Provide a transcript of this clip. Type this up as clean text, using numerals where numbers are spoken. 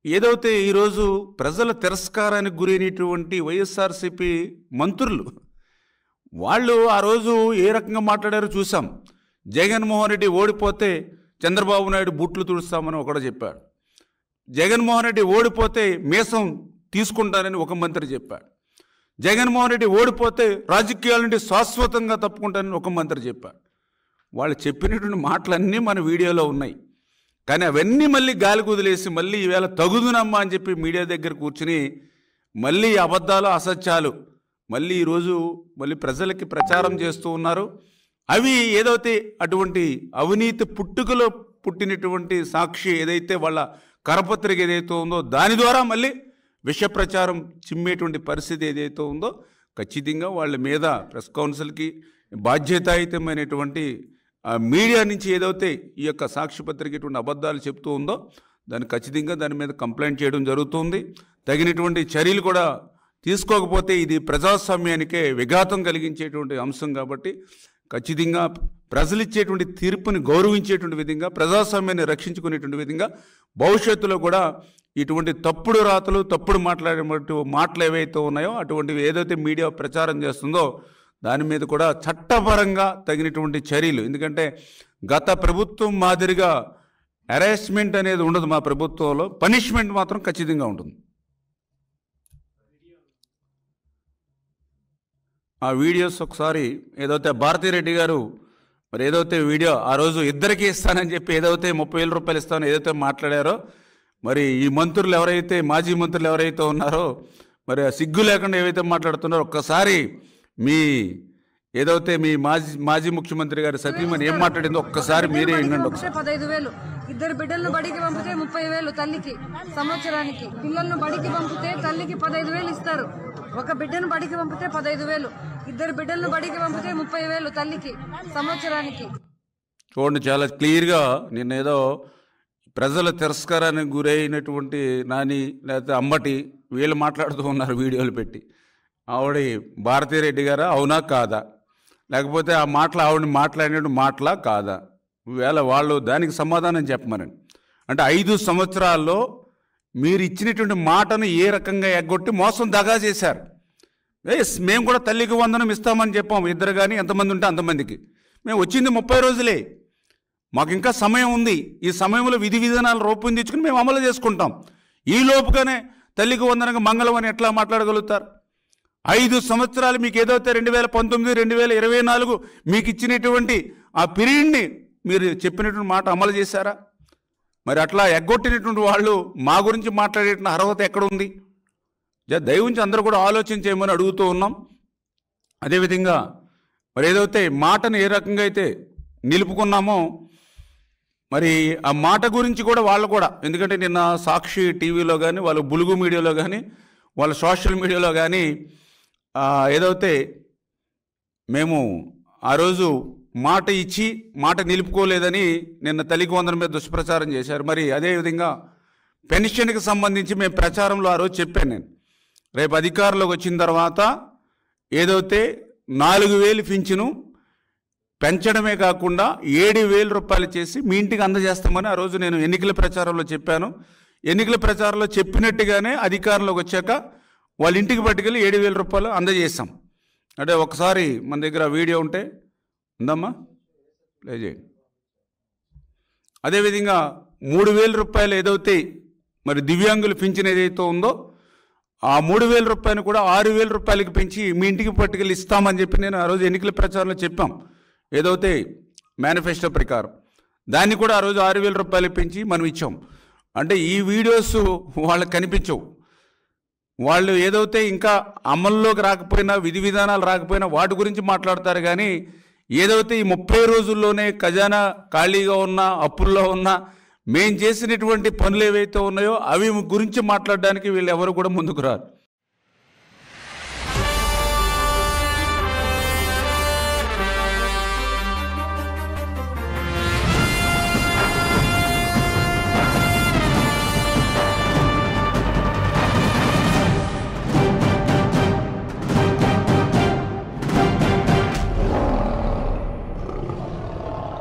ఏదైతే ఈరోజు ప్రజల తిరస్కారానికి గురైనటువంటి వైఎస్ఆర్సీపీ మంత్రులు వాళ్ళు ఆ రోజు ఏ రకంగా మాట్లాడారో చూసాం. జగన్మోహన్ రెడ్డి ఓడిపోతే చంద్రబాబు నాయుడు బూట్లు తుడుస్తామని ఒకడు చెప్పాడు. జగన్మోహన్ రెడ్డి ఓడిపోతే మీసం తీసుకుంటానని ఒక మంత్రి చెప్పాడు. జగన్మోహన్ రెడ్డి ఓడిపోతే రాజకీయాల నుండి శాశ్వతంగా తప్పుకుంటానని ఒక మంత్రి చెప్పాడు. వాళ్ళు చెప్పినటువంటి మాటలన్నీ మన వీడియోలో ఉన్నాయి. కానీ అవన్నీ మళ్ళీ గాలి కుదిలేసి మళ్ళీ ఈవేళ తగుదునమ్మా అని చెప్పి మీడియా దగ్గర కూర్చుని మళ్ళీ అబద్ధాలు అసత్యాలు మళ్ళీ ఈరోజు మళ్ళీ ప్రజలకి ప్రచారం చేస్తూ ఉన్నారు. అవి ఏదైతే అటువంటి అవినీతి పుట్టుకలో పుట్టినటువంటి సాక్షి ఏదైతే వాళ్ళ కరపత్రిక ఏదైతే ఉందో దాని ద్వారా మళ్ళీ విష ప్రచారం చిమ్మేటువంటి పరిస్థితి ఏదైతే ఉందో ఖచ్చితంగా వాళ్ళ మీద ప్రెస్ కౌన్సిల్కి బాధ్యతాయుతమైనటువంటి మీడియా నుంచి ఏదైతే ఈ యొక్క సాక్షిపత్రిక ఇటువంటి అబద్ధాలు చెప్తూ ఉందో దాన్ని ఖచ్చితంగా దాని మీద కంప్లైంట్ చేయడం జరుగుతుంది. తగినటువంటి చర్యలు కూడా తీసుకోకపోతే ఇది ప్రజాస్వామ్యానికే విఘాతం కలిగించేటువంటి అంశం కాబట్టి ఖచ్చితంగా ప్రజలు ఇచ్చేటువంటి తీర్పుని గౌరవించేటువంటి విధంగా ప్రజాస్వామ్యాన్ని రక్షించుకునేటువంటి విధంగా భవిష్యత్తులో కూడా ఇటువంటి తప్పుడు రాతలు తప్పుడు మాట్లాడేటువంటి మాటలు ఏవైతే ఉన్నాయో అటువంటివి ఏదైతే మీడియా ప్రచారం చేస్తుందో దాని మీద కూడా చట్టపరంగా తగినటువంటి చర్యలు. ఎందుకంటే గత ప్రభుత్వం మాదిరిగా హెరాస్మెంట్ అనేది ఉండదు. మా ప్రభుత్వంలో పనిష్మెంట్ మాత్రం ఖచ్చితంగా ఉంటుంది. ఆ వీడియోస్ ఒకసారి ఏదైతే భారతిరెడ్డి గారు మరి ఏదైతే వీడియో ఆ రోజు ఇద్దరికి ఇస్తానని చెప్పి ఏదైతే 30,000 రూపాయలు ఇస్తానని ఏదైతే మాట్లాడారో మరి ఈ మంత్రులు ఎవరైతే మాజీ మంత్రులు ఎవరైతే ఉన్నారో మరి సిగ్గు లేకుండా ఏవైతే మాట్లాడుతున్నారో ఒక్కసారి మీ ఏదైతే మీ మాజీ ముఖ్యమంత్రి గారు సతీమణి ఏం మాట్లాడిందో ఒక్కసారి మీరే వినండి. 15,000 ఇద్దరు బిడ్డలను బడికి పంపితే 30,000 తల్లికి సంవత్సరానికి. పిల్లలను బడికి పంపితే తల్లికి 15,000 ఇస్తారు. ఒక బిడ్డను బడికి పంపితే 15,000, ఇద్దరు బిడ్డలను బడికి పంపితే 30,000 తల్లికి సంవత్సరానికి. చూడండి చాలా క్లియర్గా నిన్న ఏదో ప్రజల తిరస్కారానికి గురైనటువంటి నాని లేకపోతే అమ్మటి వీళ్ళు మాట్లాడుతూ ఉన్నారు వీడియోలు పెట్టి. ఆవిడ భారతిరెడ్డి గారా అవునా కాదా, లేకపోతే ఆ మాటలు ఆవిడని మాట్లాడినట్టు మాటలా కాదా, వేళ వాళ్ళు దానికి సమాధానం చెప్పమనండి. అంటే 5 సంవత్సరాల్లో మీరు ఇచ్చినటువంటి మాటను ఏ రకంగా ఎగ్గొట్టి మోసం దగా చేశారు. మేము కూడా తల్లికి వందనం ఇస్తామని చెప్పాము. ఇద్దరు కానీ ఎంతమంది ఉంటే అంతమందికి. మేము వచ్చింది 30 రోజులే, మాకు ఇంకా సమయం ఉంది. ఈ సమయంలో విధి విధానాలు రూపొందించుకుని మేము అమలు చేసుకుంటాం. ఈ లోపుగానే తల్లికి వందనంగా మంగళం అని ఎట్లా మాట్లాడగలుగుతారు? 5 సంవత్సరాలు మీకు ఏదైతే 2019, 2024 మీకు ఇచ్చినటువంటి ఆ పీరియడ్ని మీరు చెప్పినటువంటి మాట అమలు చేశారా? మరి అట్లా ఎగ్గొట్టినటువంటి వాళ్ళు మా గురించి మాట్లాడేటువంటి అర్హత ఎక్కడుంది? దయవుంచి అందరూ కూడా ఆలోచన చేయమని అడుగుతూ ఉన్నాం. అదేవిధంగా మరి ఏదైతే మాటను ఏ రకంగా అయితే నిలుపుకున్నామో మరి ఆ మాట గురించి కూడా వాళ్ళు కూడా, ఎందుకంటే నిన్న సాక్షి టీవీలో కానీ వాళ్ళ బులుగు మీడియాలో కానీ వాళ్ళ సోషల్ మీడియాలో కానీ ఏదైతే మేము ఆ రోజు మాట ఇచ్చి మాట నిలుపుకోలేదని నిన్న తల్లికి వందనం మీద దుష్ప్రచారం చేశారు. మరి అదేవిధంగా పెన్షన్కి సంబంధించి మేము ప్రచారంలో ఆ రోజు చెప్పాను నేను, రేపు అధికారంలోకి వచ్చిన తర్వాత ఏదైతే 4,000 పింఛను పెంచడమే కాకుండా 7,000 రూపాయలు చేసి మీ ఇంటికి అందజేస్తామని ఆ రోజు నేను ఎన్నికల ప్రచారంలో చెప్పాను. ఎన్నికల ప్రచారంలో చెప్పినట్టుగానే అధికారంలోకి వచ్చాక వాళ్ళ ఇంటికి పట్టుకెళ్ళి 7,000 రూపాయలు అందజేస్తాం. అంటే ఒకసారి మన దగ్గర వీడియో ఉంటే ఉందమ్మా ప్లే చేయండి. అదేవిధంగా 3,000 రూపాయలు ఏదైతే మరి దివ్యాంగులు పింఛన్ ఏదైతే ఉందో ఆ 3,000 రూపాయలు కూడా 6,000 రూపాయలకి పెంచి మీ ఇంటికి పట్టుకెళ్ళి ఇస్తామని చెప్పి నేను ఆ రోజు ఎన్నికల ప్రచారంలో చెప్పాం. ఏదైతే మేనిఫెస్టో ప్రకారం దాన్ని కూడా ఆ రోజు 6,000 రూపాయలు పెంచి మనం ఇచ్చాం. అంటే ఈ వీడియోస్ వాళ్ళకి కనిపించవు. వాళ్ళు ఏదైతే ఇంకా అమల్లోకి రాకపోయినా విధి విధానాలు రాకపోయినా వాటి గురించి మాట్లాడతారు. కానీ ఏదైతే ఈ 30 రోజుల్లోనే ఖజానా ఖాళీగా ఉన్న అప్పుల్లో ఉన్న మేం చేసినటువంటి పనులు ఏవైతే ఉన్నాయో అవి గురించి మాట్లాడడానికి వీళ్ళు ఎవరు కూడా ముందుకు రారు.